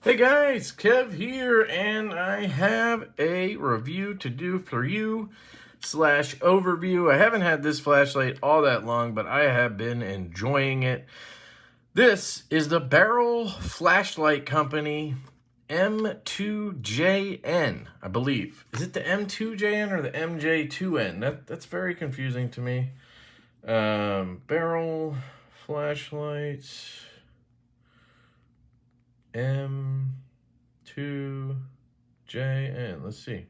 Hey guys, Kev here, and I have a review to do for you slash overview. I haven't had this flashlight all that long, but I have been enjoying it. This is the Barrel Flashlight Company M2JN, I believe. Is it the M2JN or the MJ2N? That's very confusing to me. Barrel Flashlights M2JN. Let's see.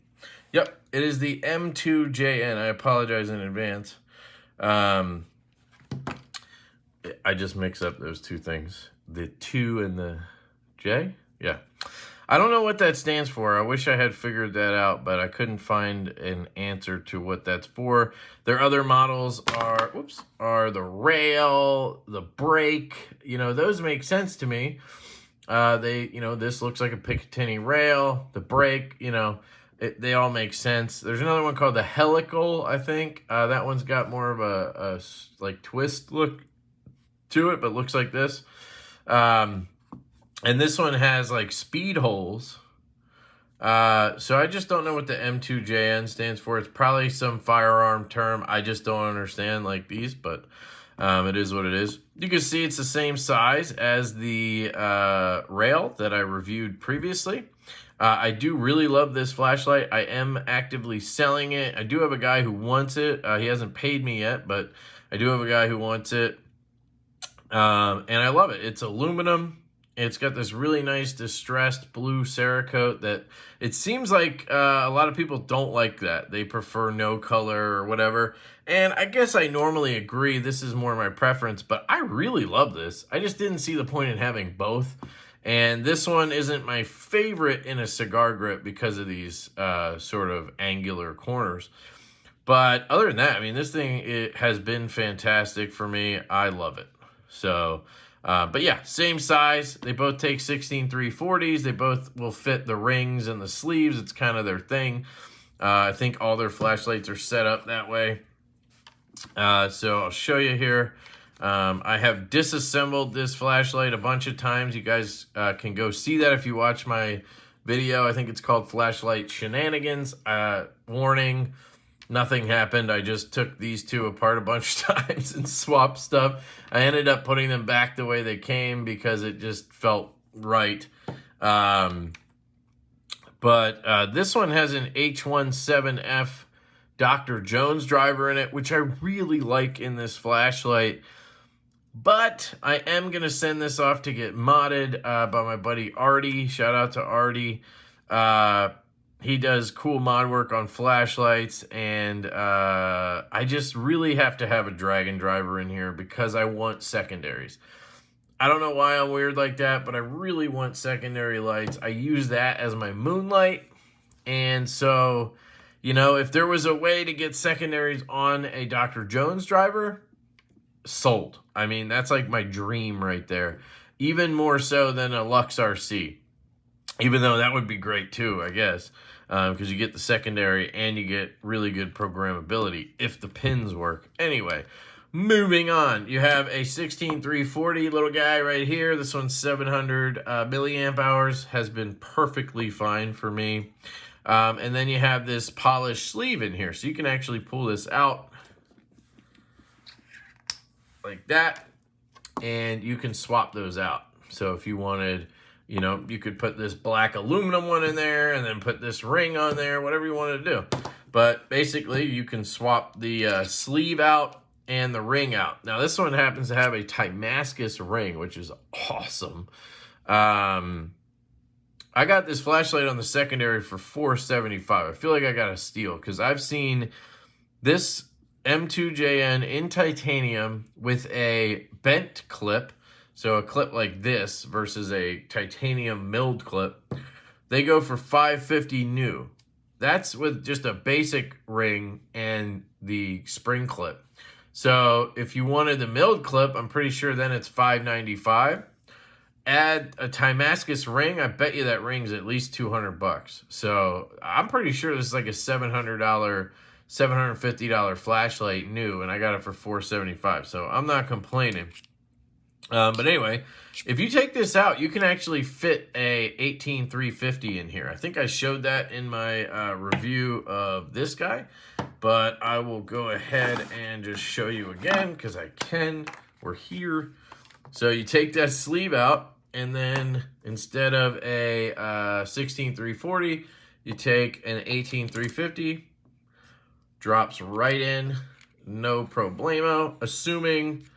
Yep, it is the M2JN. I apologize in advance. I just mix up those two things. The 2 and the J? Yeah. I don't know what that stands for. I wish I had figured that out, but I couldn't find an answer to what that's for. Their other models are the rail, the brake. You know, those make sense to me. This looks like a Picatinny rail, the brake, they all make sense. There's another one called the helical, I think. That one's got more of a like twist look to it, but looks like this. And this one has like speed holes. So I just don't know what the M2JN stands for. It's probably some firearm term. I just don't understand like these, but it is what it is. You can see it's the same size as the rail that I reviewed previously. I do really love this flashlight. I am actively selling it. I do have a guy who wants it. He hasn't paid me yet, but I do have a guy who wants it. And I love it. It's aluminum. It's got this really nice distressed blue Cerakote that it seems like a lot of people don't like that. They prefer no color or whatever. And I guess I normally agree. This is more my preference, but I really love this. I just didn't see the point in having both. And this one isn't my favorite in a cigar grip because of these sort of angular corners. But other than that, I mean, this thing, it has been fantastic for me. I love it. So... but yeah, same size. They both take 16-340s. They both will fit the rings and the sleeves. It's kind of their thing. I think all their flashlights are set up that way. So I'll show you here. I have disassembled this flashlight a bunch of times. You guys can go see that if you watch my video. I think it's called Flashlight Shenanigans. Warning. Nothing happened. I just took these two apart a bunch of times and swapped stuff. I ended up putting them back the way they came because it just felt right. But this one has an H17F Dr. Jones driver in it, which I really like in this flashlight. But I am going to send this off to get modded by my buddy Artie. Shout out to Artie. He does cool mod work on flashlights, and I just really have to have a Dragon driver in here because I want secondaries. I don't know why I'm weird like that, but I really want secondary lights. I use that as my moonlight, and so, if there was a way to get secondaries on a Dr. Jones driver, sold. I mean, that's like my dream right there. Even more so than a Lux RC. Even though that would be great too, I guess, because you get the secondary and you get really good programmability if the pins work. Anyway, moving on. You have a 16-340 little guy right here. This one's 700 milliamp hours. Has been perfectly fine for me. And then you have this polished sleeve in here. So you can actually pull this out like that, and you can swap those out. So if you wanted... you could put this black aluminum one in there and then put this ring on there, whatever you want to do. But basically, you can swap the sleeve out and the ring out. Now, this one happens to have a Damascus ring, which is awesome. I got this flashlight on the secondary for $475. I feel like I got a steal because I've seen this M2JN in titanium with a bent clip. So a clip like this versus a titanium milled clip, they go for $550 new. That's with just a basic ring and the spring clip. So if you wanted the milled clip, I'm pretty sure then it's $595. Add a Damascus ring, I bet you that ring's at least $200. So I'm pretty sure this is like a $750 flashlight new, and I got it for $475. So I'm not complaining. But anyway, if you take this out, you can actually fit a 18350 in here. I think I showed that in my review of this guy, but I will go ahead and just show you again because I can. We're here. So you take that sleeve out, and then instead of a 16340, you take an 18350, drops right in, no problemo, assuming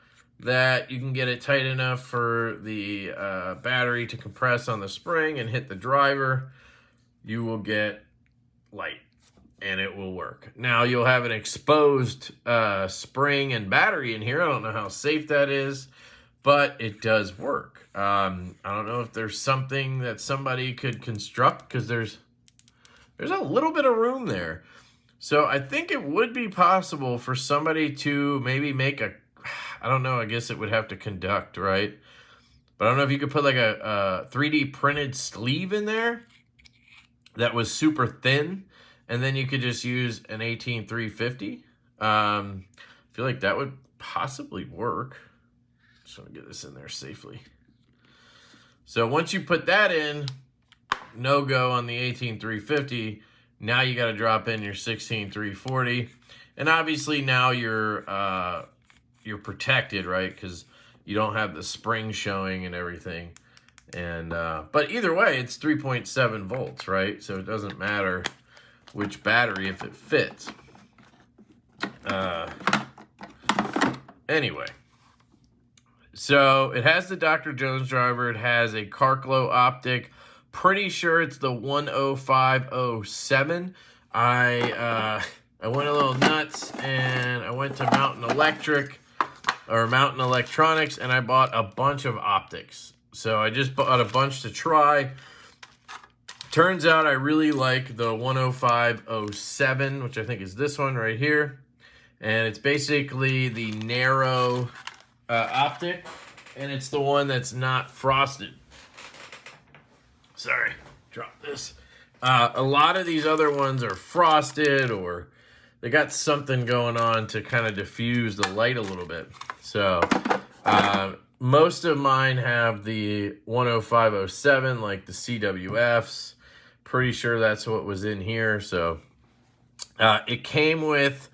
that you can get it tight enough for the battery to compress on the spring and hit the driver. You will get light, and it will work. Now, you'll have an exposed spring and battery in here. I don't know how safe that is, but it does work. I don't know if there's something that somebody could construct, because there's a little bit of room there. So I think it would be possible for somebody to maybe make a, I don't know, I guess it would have to conduct, right? But I don't know if you could put like a 3D printed sleeve in there that was super thin, and then you could just use an 18350. I feel like that would possibly work. Just want to get this in there safely. So once you put that in, no go on the 18350. Now you got to drop in your 16340, and obviously now you're protected, right? Because you don't have the spring showing and everything. And but either way, it's 3.7 volts, right? So it doesn't matter which battery if it fits. Anyway, so it has the Dr. Jones driver. It has a Carclo optic. Pretty sure it's the 10507. I went a little nuts, and I went to Mountain Electronics, and I bought a bunch of optics. So I just bought a bunch to try. Turns out I really like the 10507, which I think is this one right here. And it's basically the narrow optic, and it's the one that's not frosted. Sorry, drop this. A lot of these other ones are frosted, or they got something going on to kind of diffuse the light a little bit. So most of mine have the 10507, like the CWFs. Pretty sure that's what was in here. So it came with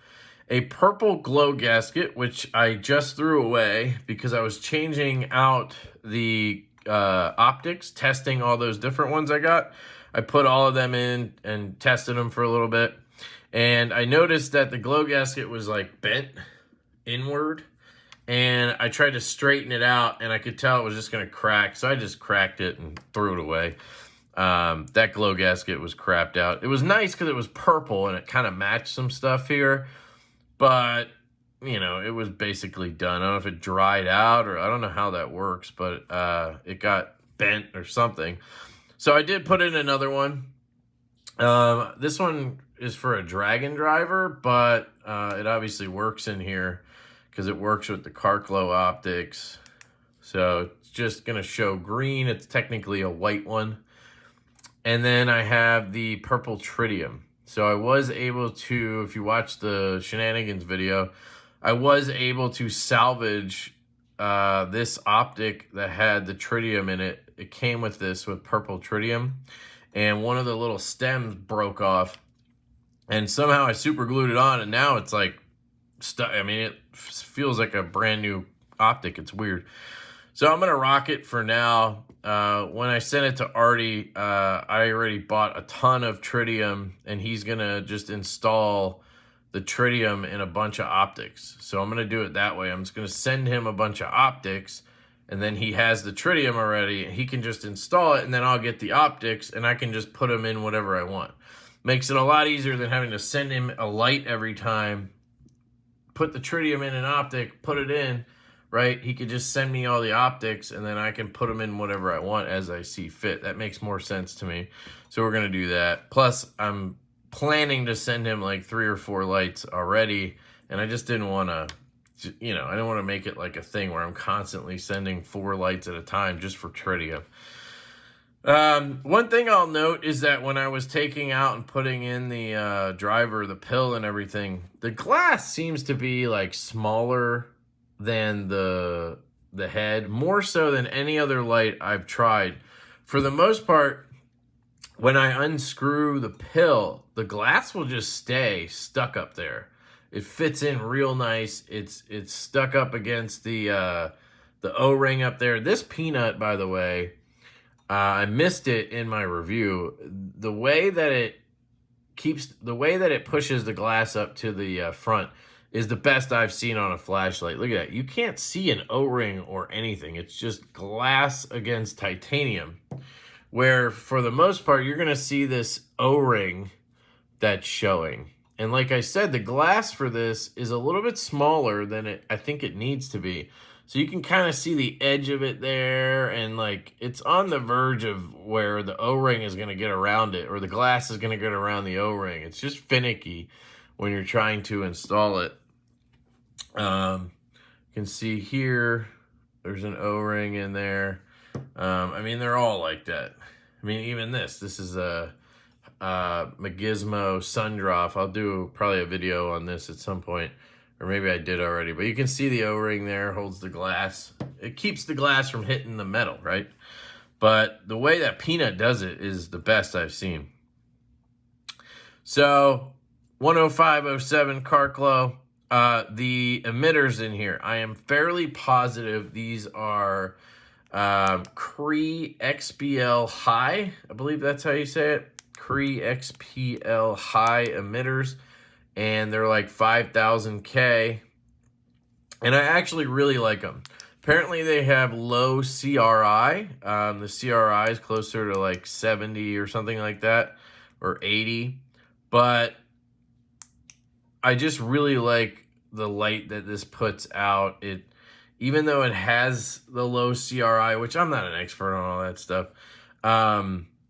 a purple glow gasket, which I just threw away because I was changing out the optics, testing all those different ones I got. I put all of them in and tested them for a little bit, and I noticed that the glow gasket was like bent inward, and I tried to straighten it out, and I could tell it was just going to crack, so I just cracked it and threw it away. That glow gasket was crapped out. It was nice because it was purple and it kind of matched some stuff here, but you know, it was basically done. I don't know if it dried out, or I don't know how that works, but it got bent or something. So I did put in another one. This one is for a Dragon driver, but it obviously works in here because it works with the Carclo optics. So it's just going to show green. It's technically a white one. And then I have the purple tritium. So I was able to, if you watch the Shenanigans video, I was able to salvage this optic that had the tritium in it. It came with this with purple tritium, and one of the little stems broke off, and somehow I super glued it on, and now it's like, I mean, it feels like a brand new optic. It's weird. So I'm going to rock it for now. When I sent it to Artie, I already bought a ton of tritium, and he's going to just install the tritium in a bunch of optics. So I'm going to do it that way. I'm just going to send him a bunch of optics, and then he has the tritium already, and he can just install it, and then I'll get the optics, and I can just put them in whatever I want. Makes it a lot easier than having to send him a light every time, put the tritium in an optic, put it in, right? He could just send me all the optics, and then I can put them in whatever I want as I see fit. That makes more sense to me. So we're going to do that. Plus, I'm planning to send him like 3 or 4 lights already, and I just didn't want to, you know, I didn't want to make it like a thing where I'm constantly sending 4 lights at a time just for tritium. One thing I'll note is that when I was taking out and putting in the driver, the pill and everything, the glass seems to be like smaller than the the head, more so than any other light I've tried. For the most part, when I unscrew the pill, the glass will just stay stuck up there. It fits in real nice. It's stuck up against the O-ring up there. This peanut, by the way, I missed it in my review. The way that it pushes the glass up to the front is the best I've seen on a flashlight. Look at that. You can't see an O-ring or anything. It's just glass against titanium, where for the most part, you're going to see this O-ring that's showing. And like I said, the glass for this is a little bit smaller than I think it needs to be. So you can kind of see the edge of it there, and like it's on the verge of where the O-ring is going to get around it, or the glass is going to get around the O-ring. It's just finicky when you're trying to install it. You can see here, there's an O-ring in there. I mean, they're all like that. I mean, even this is a Magismo Sundrop. I'll do probably a video on this at some point, or maybe I did already. But you can see the O-ring there holds the glass. It keeps the glass from hitting the metal, right? But the way that Peanut does it is the best I've seen. So 10507 Carclo. The emitters in here, I am fairly positive these are Cree XPL High. I believe that's how you say it. Cree XPL High emitters. And they're like 5,000K. And I actually really like them. Apparently they have low CRI. The CRI is closer to like 70 or something like that, or 80. But I just really like the light that this puts out. Even though it has the low CRI, which I'm not an expert on all that stuff,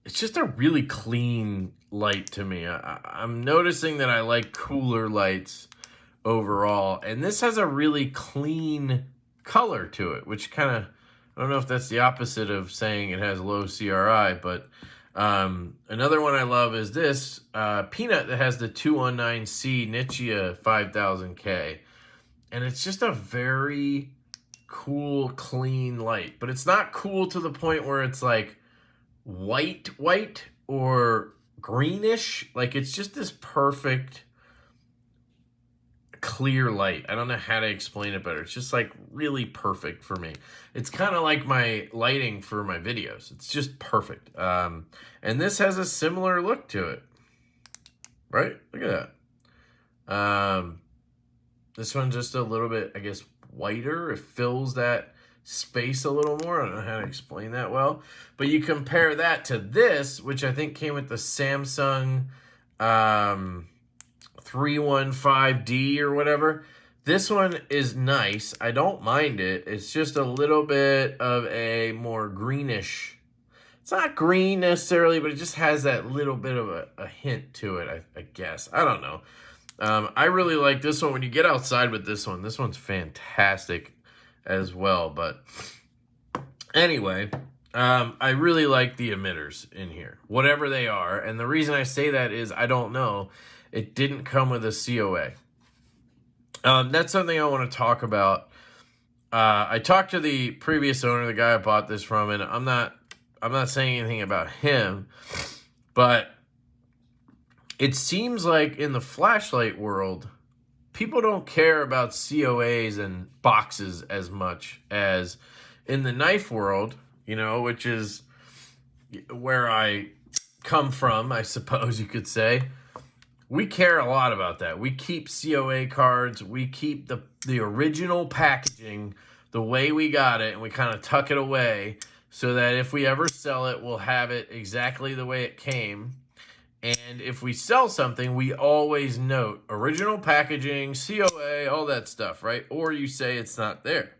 it's just a really clean light to me. I'm noticing that I like cooler lights overall, and this has a really clean color to it, which kind of, I don't know if that's the opposite of saying it has low CRI, but another one I love is this Peanut that has the 219C Nichia 5000K, and it's just a very cool, clean light, but it's not cool to the point where it's like white or greenish. Like, it's just this perfect clear light. I don't know how to explain it better. It's just like really perfect for me. It's kind of like my lighting for my videos. It's just perfect. And this has a similar look to it, right? Look at that. This one's just a little bit, I guess, whiter. It fills that space a little more. I don't know how to explain that well. But you compare that to this, which I think came with the Samsung 315D or whatever. This one is nice. I don't mind it. It's just a little bit of a more greenish. It's not green necessarily, but it just has that little bit of a hint to it, I guess. I don't know. I really like this one. When you get outside with this one's fantastic as well. But anyway, I really like the emitters in here, whatever they are. And the reason I say that is I don't know. It didn't come with a COA. That's something I want to talk about. I talked to the previous owner, the guy I bought this from, and I'm not saying anything about him, but it seems like in the flashlight world, people don't care about COAs and boxes as much as in the knife world, you know, which is where I come from, I suppose you could say. We care a lot about that. We keep COA cards. We keep the original packaging the way we got it, and we kind of tuck it away so that if we ever sell it, we'll have it exactly the way it came. And if we sell something, we always note original packaging, COA, all that stuff, right? Or you say it's not there.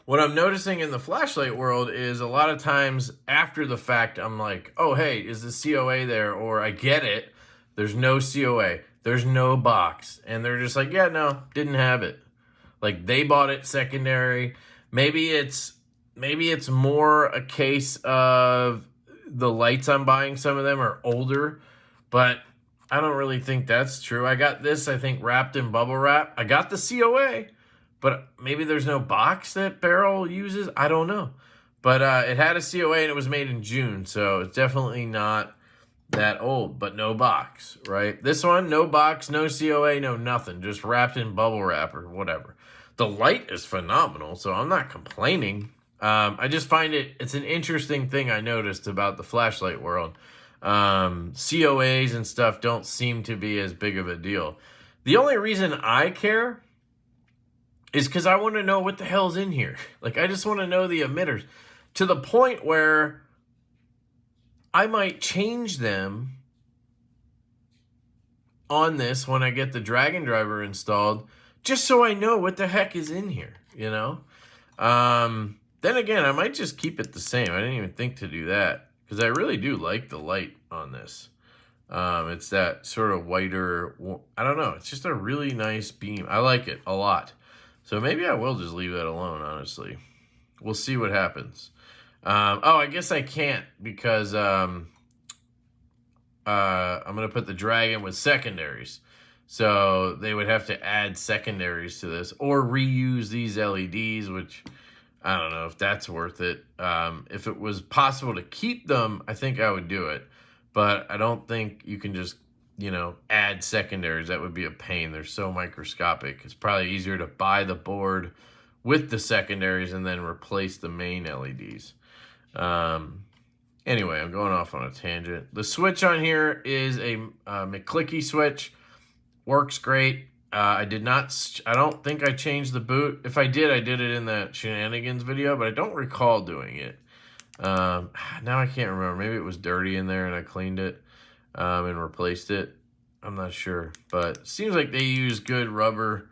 What I'm noticing in the flashlight world is a lot of times after the fact, I'm like, oh, hey, is the COA there? Or I get it. There's no COA. There's no box. And they're just like, yeah, no, didn't have it. Like, they bought it secondary. Maybe it's more a case of the lights I'm buying, some of them are older, but I don't really think that's true. I got this, I think, wrapped in bubble wrap. I got the COA, but maybe there's no box that Barrel uses. I don't know. But it had a COA and it was made in June, so it's definitely not that old, but no box, right? This one, no box, no COA, no nothing, just wrapped in bubble wrap or whatever. The light is phenomenal, so I'm not complaining. I just find it's an interesting thing I noticed about the flashlight world. COAs and stuff don't seem to be as big of a deal. The only reason I care is because I want to know what the hell's in here. Like, I just want to know the emitters to the point where I might change them on this when I get the Dragon Driver installed, just so I know what the heck is in here, you know? Then again, I might just keep it the same. I didn't even think to do that because I really do like the light on this. It's that sort of whiter, I don't know. It's just a really nice beam. I like it a lot. So maybe I will just leave that alone, honestly. We'll see what happens. Oh, I guess I can't because I'm going to put the Dragon with secondaries. So they would have to add secondaries to this or reuse these LEDs, which I don't know if that's worth it. If it was possible to keep them, I think I would do it. But I don't think you can just, you know, add secondaries. That would be a pain. They're so microscopic. It's probably easier to buy the board with the secondaries and then replace the main LEDs. Anyway, I'm going off on a tangent. The switch on here is a McClicky switch. Works great. I don't think I changed the boot. If I did it in the shenanigans video, but I don't recall doing it. Now I can't remember. Maybe it was dirty in there and I cleaned it and replaced it. I'm not sure. But it seems like they use good rubber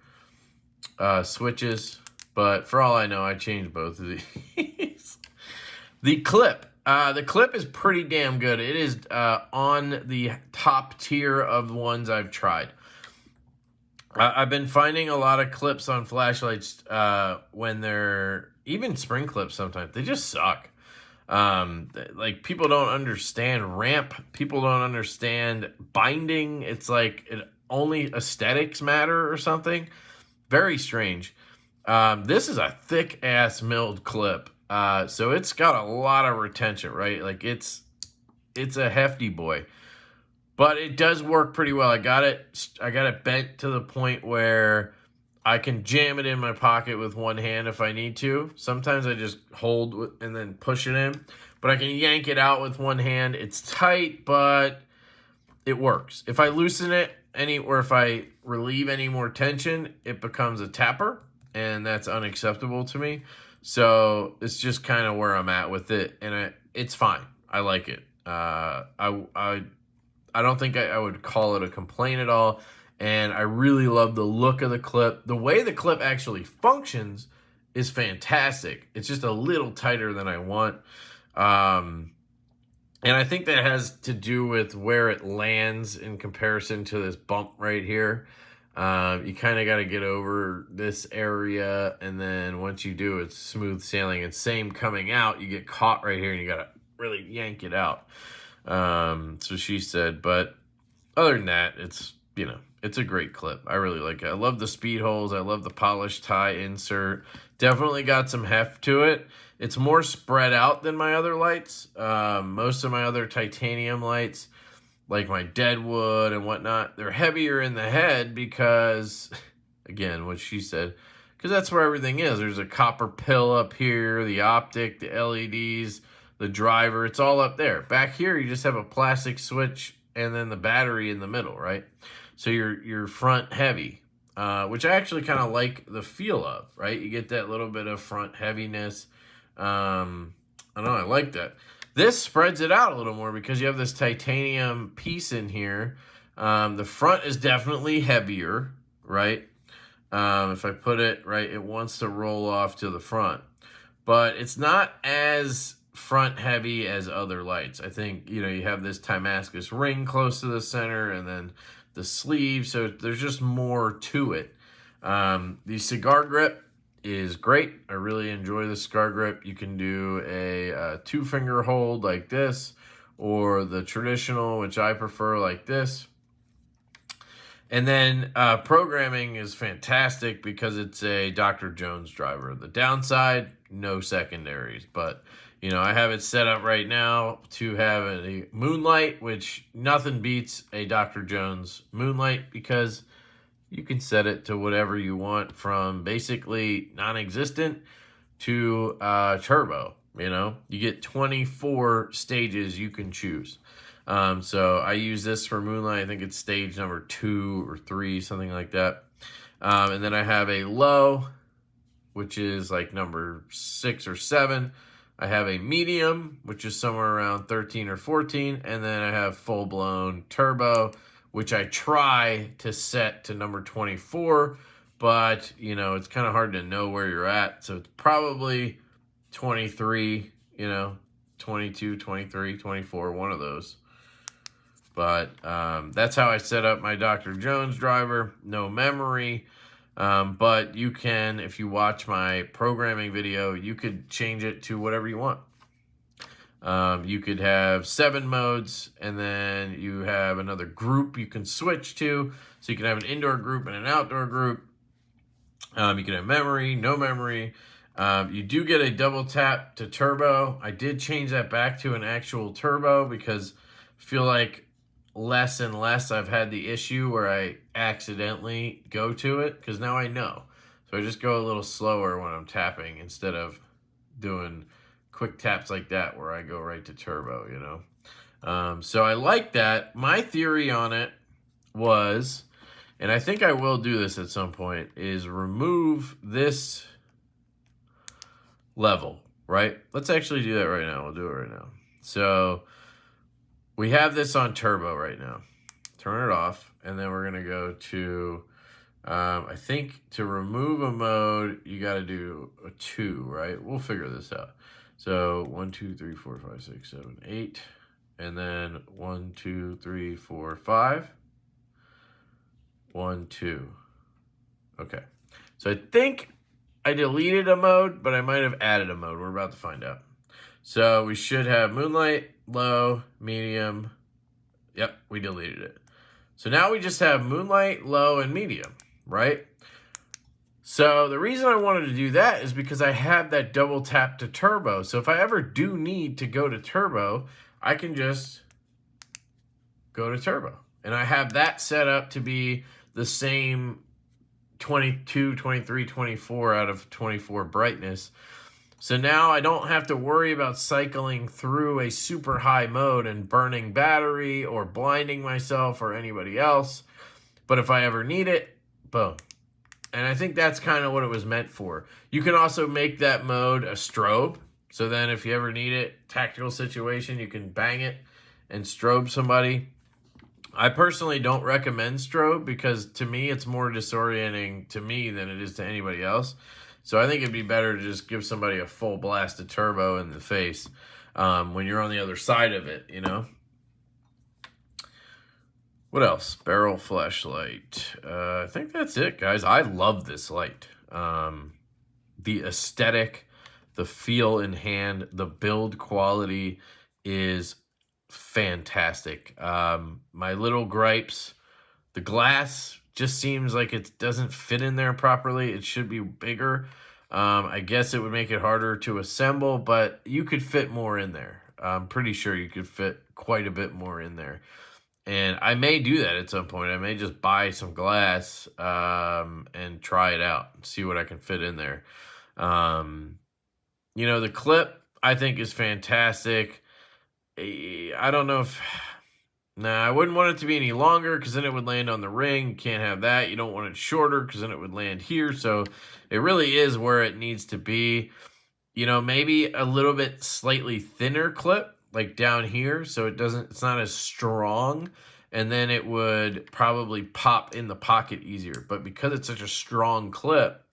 switches. But for all I know, I changed both of these. The clip. The clip is pretty damn good. It is on the top tier of the ones I've tried. I've been finding a lot of clips on flashlights when they're, even spring clips sometimes, they just suck. Like, people don't understand ramp. People don't understand binding. It's like only aesthetics matter or something. Very strange. This is a thick-ass milled clip. So it's got a lot of retention, right? Like, it's a hefty boy. But it does work pretty well. I got it bent to the point where I can jam it in my pocket with one hand if I need to. Sometimes I just hold and then push it in. But I can yank it out with one hand. It's tight, but it works. If I loosen it or if I relieve any more tension, it becomes a tapper. And that's unacceptable to me. So it's just kind of where I'm at with it. And it's fine. I like it. I don't think I would call it a complaint at all. And I really love the look of the clip. The way the clip actually functions is fantastic. It's just a little tighter than I want. And I think that has to do with where it lands in comparison to this bump right here. You kind of got to get over this area. And then once you do, it's smooth sailing. And same coming out, you get caught right here and you got to really yank it out. So she said, but other than that, it's, you know, it's a great clip. I really like it. I love the speed holes. I love the polished tie insert. Definitely got some heft to it. It's more spread out than my other lights. Most of my other titanium lights, like my Deadwood and whatnot, they're heavier in the head because, again, what she said, because that's where everything is. There's a copper pill up here, the optic, the LEDs, the driver, it's all up there. Back here, you just have a plastic switch and then the battery in the middle, right? So you're front heavy, which I actually kind of like the feel of, right? You get that little bit of front heaviness. I don't know, I like that. This spreads it out a little more because you have this titanium piece in here. The front is definitely heavier, right? If I put it right, it wants to roll off to the front. But it's not as front heavy as other lights. I think, you know, you have this Damascus ring close to the center and then the sleeve, so there's just more to it. The cigar grip is great. I really enjoy the cigar grip. You can do a 2-finger hold like this or the traditional, which I prefer, like this. And then programming is fantastic because it's a Dr. Jones driver. The downside, no secondaries. But, you know, I have it set up right now to have a Moonlight, which nothing beats a Dr. Jones Moonlight because you can set it to whatever you want, from basically non-existent to turbo. You know, you get 24 stages you can choose. So I use this for Moonlight. I think it's stage number 2 or 3, something like that. And then I have a low, which is like number 6 or 7. I have a medium, which is somewhere around 13 or 14. And then I have full-blown turbo, which I try to set to number 24. But, you know, it's kind of hard to know where you're at. So it's probably 23, you know, 22, 23, 24, one of those. But that's how I set up my Dr. Jones driver. No memory. But you can, if you watch my programming video, you could change it to whatever you want. You could have 7 modes, and then you have another group you can switch to. So you can have an indoor group and an outdoor group. You can have memory, no memory. You do get a double tap to turbo. I did change that back to an actual turbo because I feel like less and less I've had the issue where I accidentally go to it, because now I know. So I just go a little slower when I'm tapping instead of doing quick taps like that where I go right to turbo, you know. So I like that. My theory on it was, and I think I will do this at some point, is remove this level, right? Let's actually do that right now. We'll do it right now. So we have this on turbo right now. Turn it off, and then we're going to go to, I think to remove a mode, you got to do a 2, right? We'll figure this out. So 1, 2, 3, 4, 5, 6, 7, 8. And then 1, 2, 3, 4, 5. 1, 2. Okay. So I think I deleted a mode, but I might have added a mode. We're about to find out. So we should have Moonlight, low, medium. Yep, we deleted it. So now we just have Moonlight, low, and medium, right? So the reason I wanted to do that is because I have that double tap to turbo. So if I ever do need to go to turbo, I can just go to turbo. And I have that set up to be the same 22, 23, 24 out of 24 brightness. So now I don't have to worry about cycling through a super high mode and burning battery or blinding myself or anybody else. But if I ever need it, boom. And I think that's kind of what it was meant for. You can also make that mode a strobe. So then if you ever need it, tactical situation, you can bang it and strobe somebody. I personally don't recommend strobe because to me it's more disorienting to me than it is to anybody else. So I think it'd be better to just give somebody a full blast of turbo in the face when you're on the other side of it, you know? What else? Barrel flashlight. I think that's it, guys. I love this light. The aesthetic, the feel in hand, the build quality is fantastic. My little gripes, the glass just seems like it doesn't fit in there properly. It should be bigger. I guess it would make it harder to assemble, but you could fit more in there. I'm pretty sure you could fit quite a bit more in there. And I may do that at some point. I may just buy some glass and try it out and see what I can fit in there. You know, the clip I think is fantastic. I don't know if... Nah, I wouldn't want it to be any longer because then it would land on the ring. You can't have that. You don't want it shorter because then it would land here. So it really is where it needs to be. You know, maybe a little bit slightly thinner clip, like down here, so it's not as strong, and then it would probably pop in the pocket easier. But because it's such a strong clip,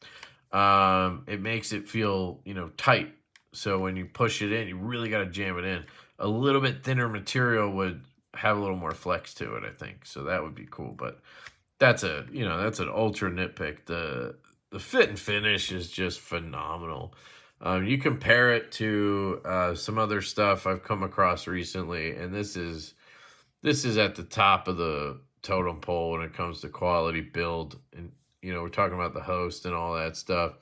it makes it feel, you know, tight. So when you push it in, you really got to jam it in. A little bit thinner material would have a little more flex to it, I think. So that would be cool. But that's that's an ultra nitpick. The fit and finish is just phenomenal. You compare it to some other stuff I've come across recently, and this is at the top of the totem pole when it comes to quality build. And, you know, we're talking about the host and all that stuff.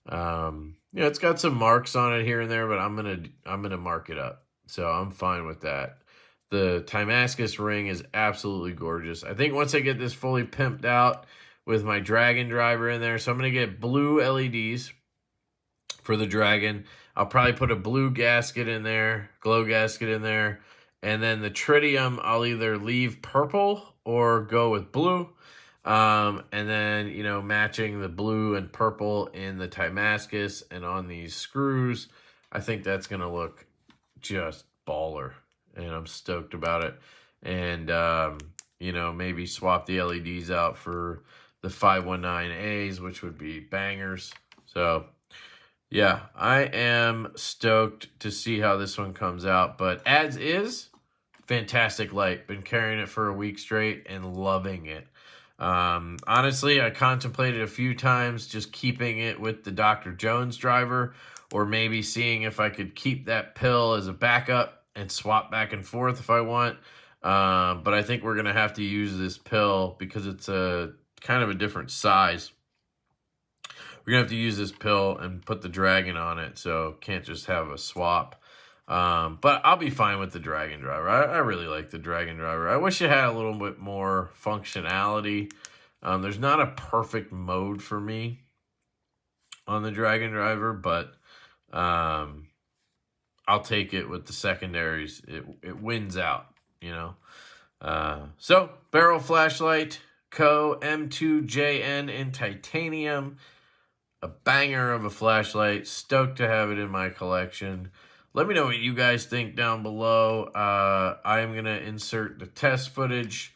You know, it's got some marks on it here and there, but I'm gonna mark it up. So I'm fine with that. The Timascus ring is absolutely gorgeous. I think once I get this fully pimped out with my Dragon driver in there, so I'm gonna get blue LEDs for the Dragon. I'll probably put a blue gasket in there, glow gasket in there, and then the tritium I'll either leave purple or go with blue. And then, you know, matching the blue and purple in the Timascus and on these screws, I think that's going to look just baller, and I'm stoked about it. And, you know, maybe swap the LEDs out for the 519As, which would be bangers. So, yeah, I am stoked to see how this one comes out. But as is, fantastic light. Been carrying it for a week straight and loving it. Honestly, I contemplated a few times just keeping it with the Dr. Jones driver, or maybe seeing if I could keep that pill as a backup and swap back and forth if I want. But I think we're going to have to use this pill because it's a kind of a different size. We're going to have to use this pill and put the Dragon on it, so can't just have a swap. But I'll be fine with the Dragon driver. I really like the Dragon driver. I wish it had a little bit more functionality. There's not a perfect mode for me on the Dragon driver, but I'll take it with the secondaries. It wins out, you know. So, barrel flashlight, Co. M2JN in titanium. A banger of a flashlight. Stoked to have it in my collection. Let me know what you guys think down below. I am going to insert the test footage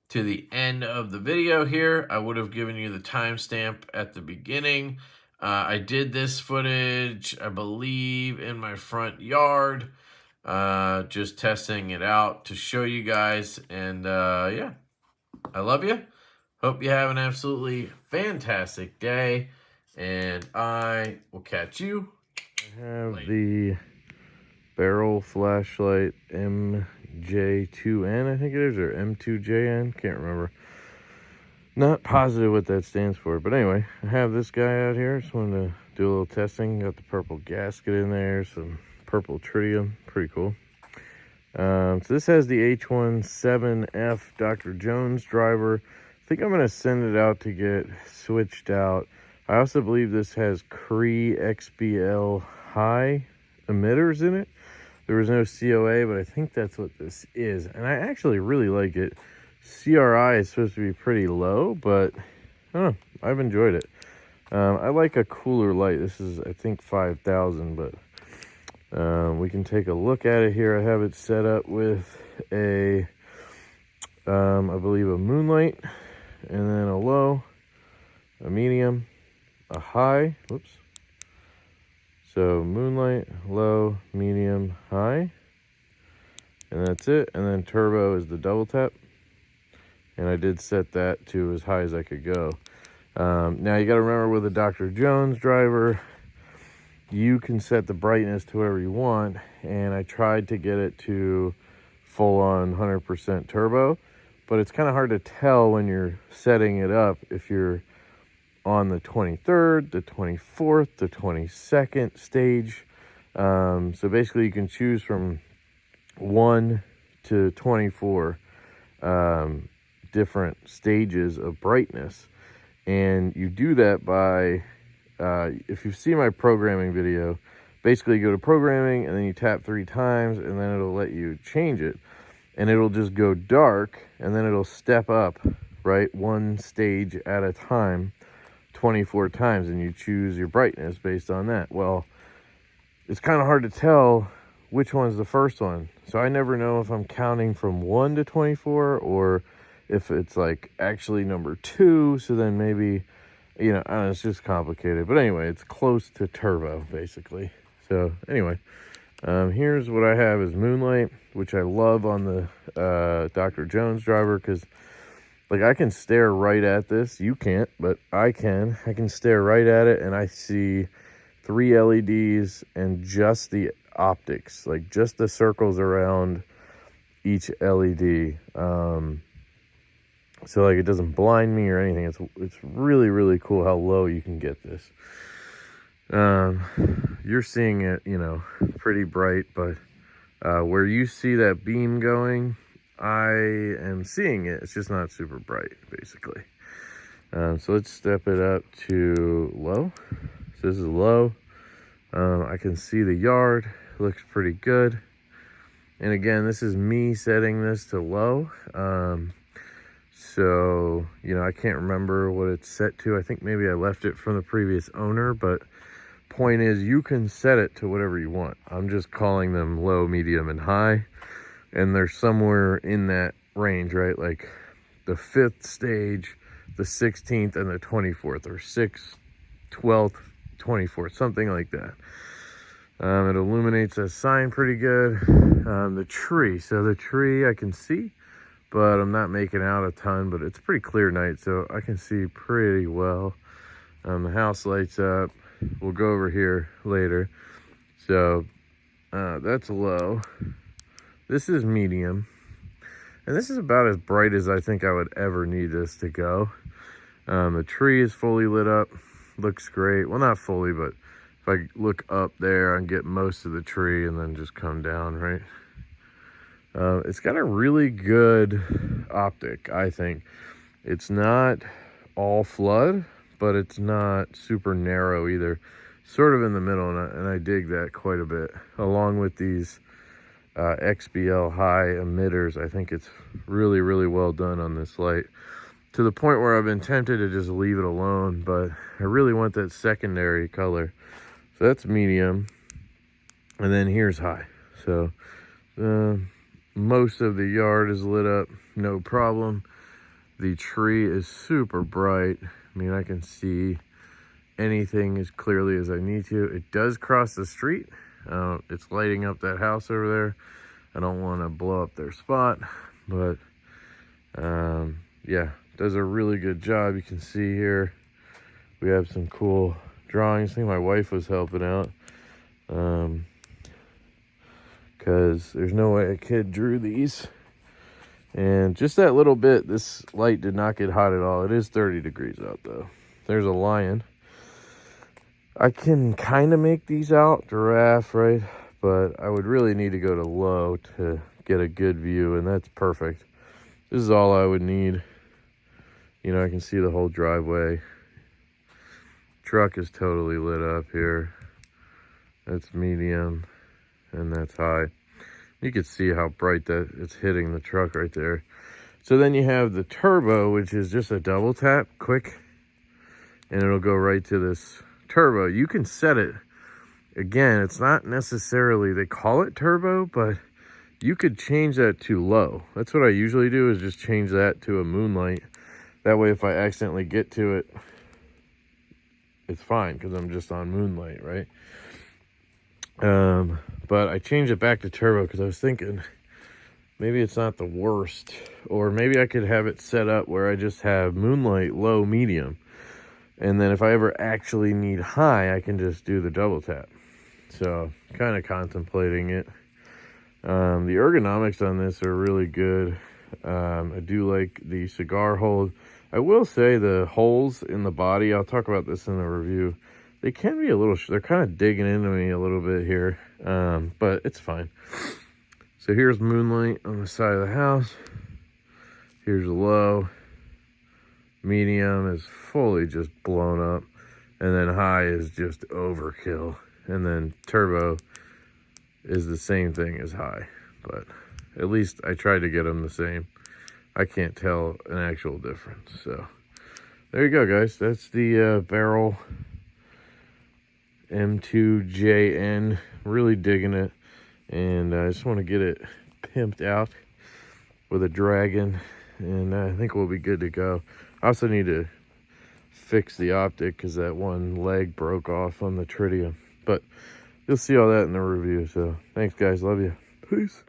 to the end of the video here. I would have given you the timestamp at the beginning. I did this footage, I believe, in my front yard. Just testing it out to show you guys. And yeah, I love you. Hope you have an absolutely fantastic day. And I will catch you. I have the barrel flashlight MJ2N, I think it is, or M2JN, can't remember. Not positive what that stands for, but anyway, I have this guy out here. Just wanted to do a little testing. Got the purple gasket in there, some purple tritium, pretty cool. So this has the H17F Dr. Jones driver. I think I'm going to send it out to get switched out. I also believe this has Cree XBL high emitters in it. There was no COA, but I think that's what this is. And I actually really like it. CRI is supposed to be pretty low, but I don't know. I've enjoyed it. I like a cooler light. This is, I think, 5,000, but we can take a look at it here. I have it set up with a, I believe, a moonlight, and then a low, a medium, a high. Whoops. So moonlight, low, medium, high, and that's it. And then turbo is the double tap, and I did set that to as high as I could go. Now you got to remember, with a Dr. Jones driver, you can set the brightness to whatever you want, and I tried to get it to full on 100% turbo, but it's kind of hard to tell when you're setting it up if you're on the 23rd, the 24th, the 22nd stage. So basically you can choose from 1 to 24 different stages of brightness, and you do that by if you see my programming video, basically you go to programming and then you tap 3 times, and then it'll let you change it, and it'll just go dark, and then it'll step up, right, 1 stage at a time 24 times, and you choose your brightness based on that. Well, it's kind of hard to tell which one's the first one, so I never know if I'm counting from 1 to 24 or if it's like actually number 2. So then maybe, you know, I don't know, it's just complicated, but anyway, it's close to turbo basically. So anyway, here's what I have is moonlight, which I love on the Dr. Jones driver, because like I can stare right at this. You can't, but I can. I can stare right at it, and I see 3 LEDs and just the optics, like just the circles around each LED. So like it doesn't blind me or anything. It's really, really cool how low you can get this. You're seeing it, you know, pretty bright, but where you see that beam going, I am seeing it. It's just not super bright, basically. So let's step it up to low. So this is low. I can see the yard. Looks pretty good. And again, this is me setting this to low. So, you know, I can't remember what it's set to. I think maybe I left it from the previous owner, but point is you can set it to whatever you want. I'm just calling them low, medium, and high. And they're somewhere in that range, right? Like the 5th stage, the 16th, and the 24th, or 6th, 12th, 24th, something like that. It illuminates a sign pretty good. The tree, so the tree I can see, but I'm not making out a ton, but it's pretty clear night, so I can see pretty well. The house lights up. We'll go over here later. So that's low. This is medium. And this is about as bright as I think I would ever need this to go. The tree is fully lit up. Looks great. Well, not fully, but if I look up there, I can get most of the tree and then just come down, right? It's got a really good optic, I think. It's not all flood, but it's not super narrow either. Sort of in the middle, and I dig that quite a bit. Along with these XBL high emitters, I think it's really, really well done on this light. To the point where I've been tempted to just leave it alone, but I really want that secondary color. So that's medium, and then here's high. So most of the yard is lit up, no problem. The tree is super bright. I mean, I can see anything as clearly as I need to. It does cross the street. It's lighting up that house over there. I don't want to blow up their spot, but yeah, does a really good job. You can see here we have some cool drawings. I think my wife was helping out, because there's no way a kid drew these. And just that little bit, this light did not get hot at all. It is 30 degrees out though. There's a lion. I can kind of make these out, giraffe, right? But I would really need to go to low to get a good view, and that's perfect. This is all I would need. You know, I can see the whole driveway. Truck is totally lit up here. That's medium, and that's high. You can see how bright that it's hitting the truck right there. So then you have the turbo, which is just a double tap, quick, and it'll go right to this turbo. You can set it. Again, it's not necessarily, they call it turbo, but you could change that to low. That's what I usually do, is just change that to a moonlight. That way, if I accidentally get to it, it's fine, because I'm just on moonlight, right? But I changed it back to turbo because I was thinking maybe it's not the worst, or maybe I could have it set up where I just have moonlight, low, medium, and then if I ever actually need high, I can just do the double tap. So kind of contemplating it. The ergonomics on this are really good. I do like the cigar hold. I will say the holes in the body, I'll talk about this in the review, they can be a little, they're kind of digging into me a little bit here, but it's fine. So here's moonlight on the side of the house. Here's low. Medium is fully just blown up. And then high is just overkill. And then turbo is the same thing as high. But at least I tried to get them the same. I can't tell an actual difference. So there you go, guys. That's the barrel M2JN. Really digging it. And I just want to get it pimped out with a dragon. And I think we'll be good to go. I also need to fix the optic because that one leg broke off on the tritium. But you'll see all that in the review. So thanks, guys. Love you. Peace.